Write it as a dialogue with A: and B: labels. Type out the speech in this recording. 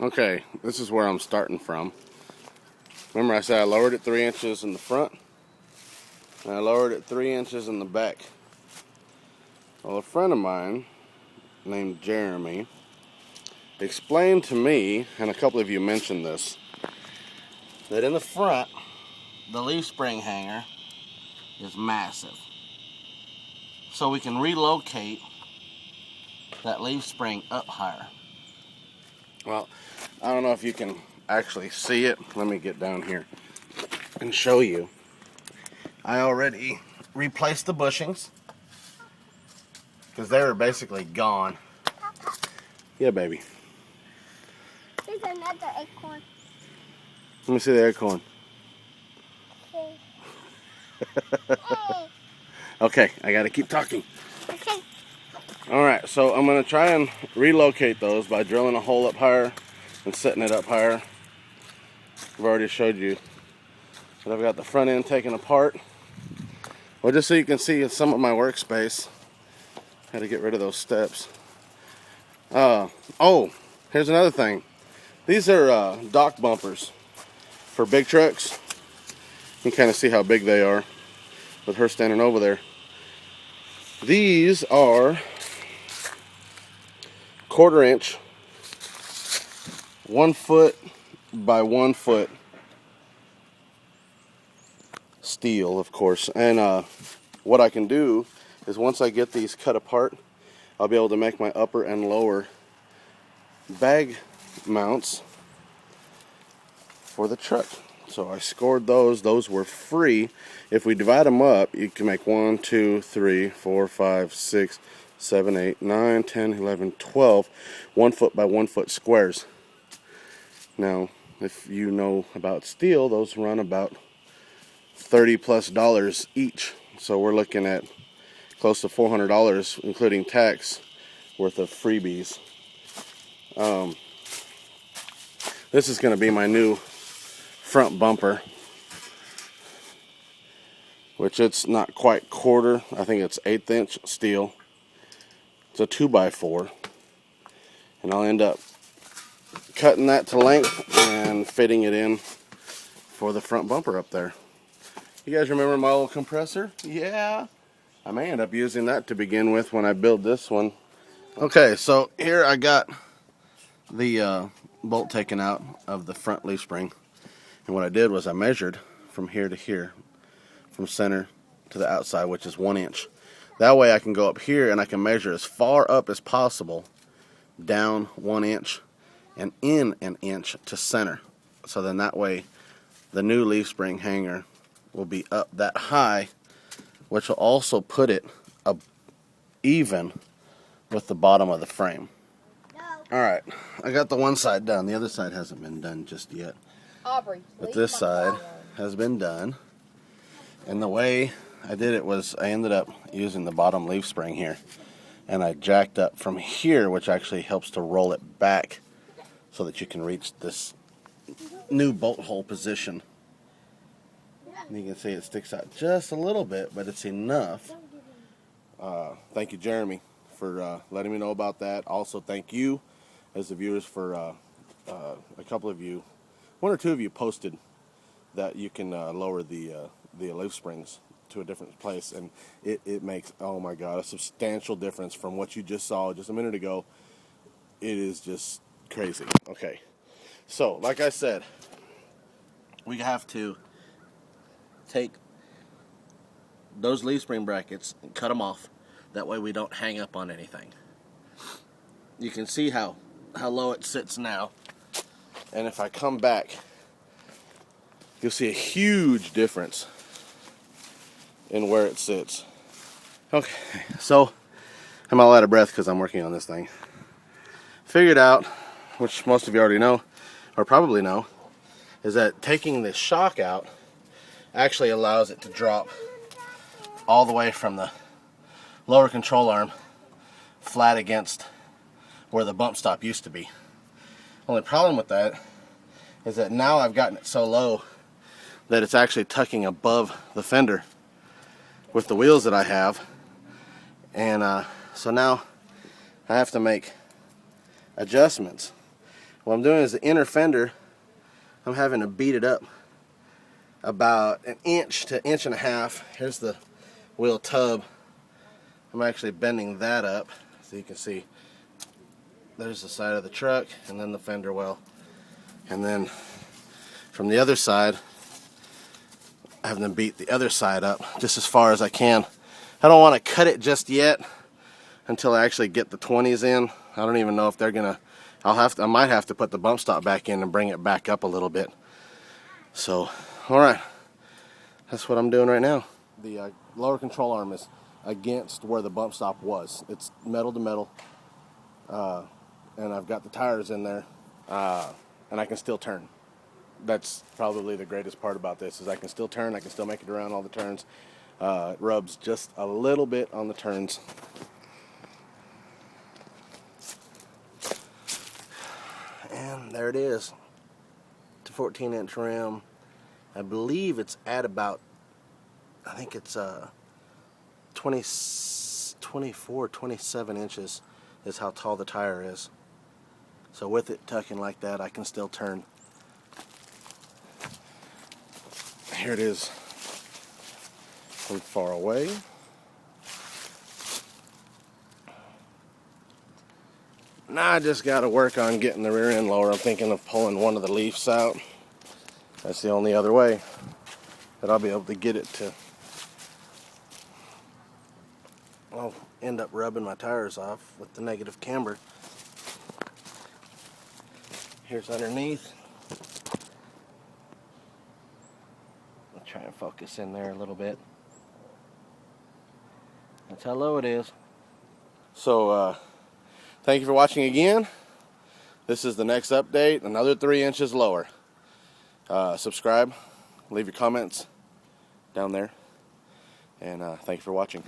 A: Okay, this is where I'm starting from. Remember I said I lowered it 3 inches in the front, and I lowered it 3 inches in the back. Well, a friend of mine named Jeremy explained to me, and a couple of you mentioned this, that in the front, the leaf spring hanger is massive. So we can relocate that leaf spring up higher. Well, I don't know if you can actually see it. Let me get down here and show you. I already replaced the bushings because they were basically gone. Yeah, baby.
B: There's another acorn.
A: Let me see the acorn.
B: Okay.
A: Okay, I gotta keep talking.
B: Okay.
A: Alright, so I'm gonna try and relocate those by drilling a hole up higher and setting it up higher. I've already showed you that I've got the front end taken apart. Well, just so you can see some of my workspace. Had to get rid of those steps. Oh, here's another thing. These are dock bumpers for big trucks. You can kind of see how big they are with her standing over there. These are 1/4 inch, 1 foot by 1 foot steel, of course. And what I can do is once I get these cut apart, I'll be able to make my upper and lower bag mounts for the truck. So I scored those. Those were free. If we divide them up, you can make 1, 2, 3, 4, 5, 6, 7, 8, 9, 10, 11, 12 1 foot by 1 foot squares. Now, if you know about steel, those run about $30+ each. So we're looking at close to $400, including tax, worth of freebies. This is going to be my new front bumper, which it's not quite 1/4. I think it's 1/8 inch steel. It's a 2x4, and I'll end up cutting that to length and fitting it in for the front bumper up there. You guys remember my old compressor? Yeah. I may end up using that to begin with when I build this one. Okay, so here I got the bolt taken out of the front leaf spring. And what I did was I measured from here to here, from center to the outside, which is 1 inch. That way I can go up here and I can measure as far up as possible, down 1 inch, and in 1 inch to center. So then that way the new leaf spring hanger will be up that high, which will also put it up even with the bottom of the frame. Alright, I got the one side done. The other side hasn't been done just yet.
C: Aubrey,
A: But this side has been done. And the way I did it was I ended up using the bottom leaf spring here. And I jacked up from here, which actually helps to roll it back so that you can reach this new bolt hole position. And you can see it sticks out just a little bit, but it's enough. Thank you, Jeremy, for letting me know about that. Also, thank you, as the viewers, for a couple of you, 1 or 2 of you posted that you can lower the leaf springs to a different place, and it makes, oh my God, a substantial difference from what you just saw just a minute ago. It is just crazy. Okay, so like I said, we have to take those leaf spring brackets and cut them off. That way we don't hang up on anything. You can see how low it sits now. And if I come back, you'll see a huge difference in where it sits. Okay, so I'm all out of breath because I'm working on this thing. Figured out, which most of you already know, or probably know, is that taking the shock out actually allows it to drop all the way from the lower control arm flat against where the bump stop used to be. Only problem with that is that now I've gotten it so low that it's actually tucking above the fender with the wheels that I have. And so now I have to make adjustments. What I'm doing is the inner fender, I'm having to beat it up about an inch to inch and a half. Here's the wheel tub. I'm actually bending that up so you can see there's the side of the truck and then the fender well. And then from the other side, having to beat the other side up just as far as I can. I don't want to cut it just yet until I actually get the 20s in. I don't even know if they're gonna. I might have to put the bump stop back in and bring it back up a little bit. So, all right, that's what I'm doing right now. The lower control arm is against where the bump stop was. It's metal to metal, and I've got the tires in there, and I can still turn. That's probably the greatest part about this is I can still turn. I can still make it around all the turns. It rubs just a little bit on the turns. And there it is. It's a 14-inch rim. I believe it's at about, I think it's 24, 27 inches is how tall the tire is. So with it tucking like that, I can still turn. Here it is from far away. Now I just got to work on getting the rear end lower. I'm thinking of pulling one of the leaves out. That's the only other way that I'll be able to get it to. I'll end up rubbing my tires off with the negative camber. Here's underneath. I'll try and focus in there a little bit. That's how low it is. So, thank you for watching again. This is the next update, another 3 inches lower. Subscribe, leave your comments down there, and thank you for watching.